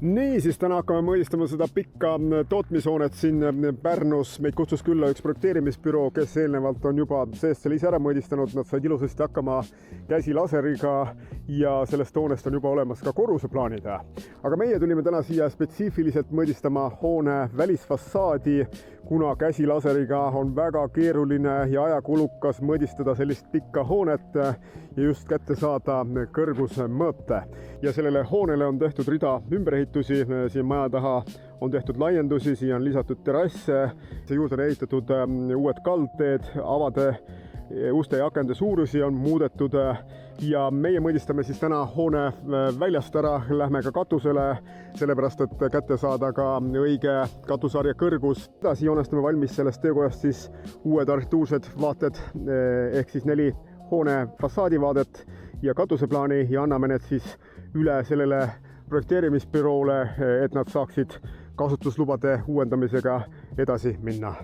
Nii, siis täna hakkame mõõdistama seda pikka tootmishoonet siin Pärnus. Meid kutsus külla üks projekteerimisbüroo, kes eelnevalt on juba seest selle ise ära mõõdistanud. Nad said ilusasti hakkama käsilaseriga ja sellest hoonest on juba olemas ka korruseplaanid. Aga meie tulime täna siia spetsiifiliselt mõõdistama hoone välisfassaadi, kuna käsilaseriga on väga keeruline ja ajakulukas mõõdistada sellist pikka hoonet ja just kätte saada kõrgusmõõte. Ja sellele hoonele on tehtud rida ümberehitusi, siin maja taha on tehtud laiendusi, siia on lisatud terrasse, juurde on ehitatud uued kaldteed, avade, uste ja akende suurusi on muudetud ja meie mõõdistame siis täna hoone väljast ära, lähme ka katusele, sellepärast et kätte saada ka õige katusarja kõrgus. Edasi joonestame valmis sellest töökojast siis uued arhitektuursed vaated ehk siis 4 hoone fassaadivaadet ja katuseplaani ja anname need siis üle sellele projekteerimisbüroole, et nad saaksid kasutuslubade uuendamisega edasi minna.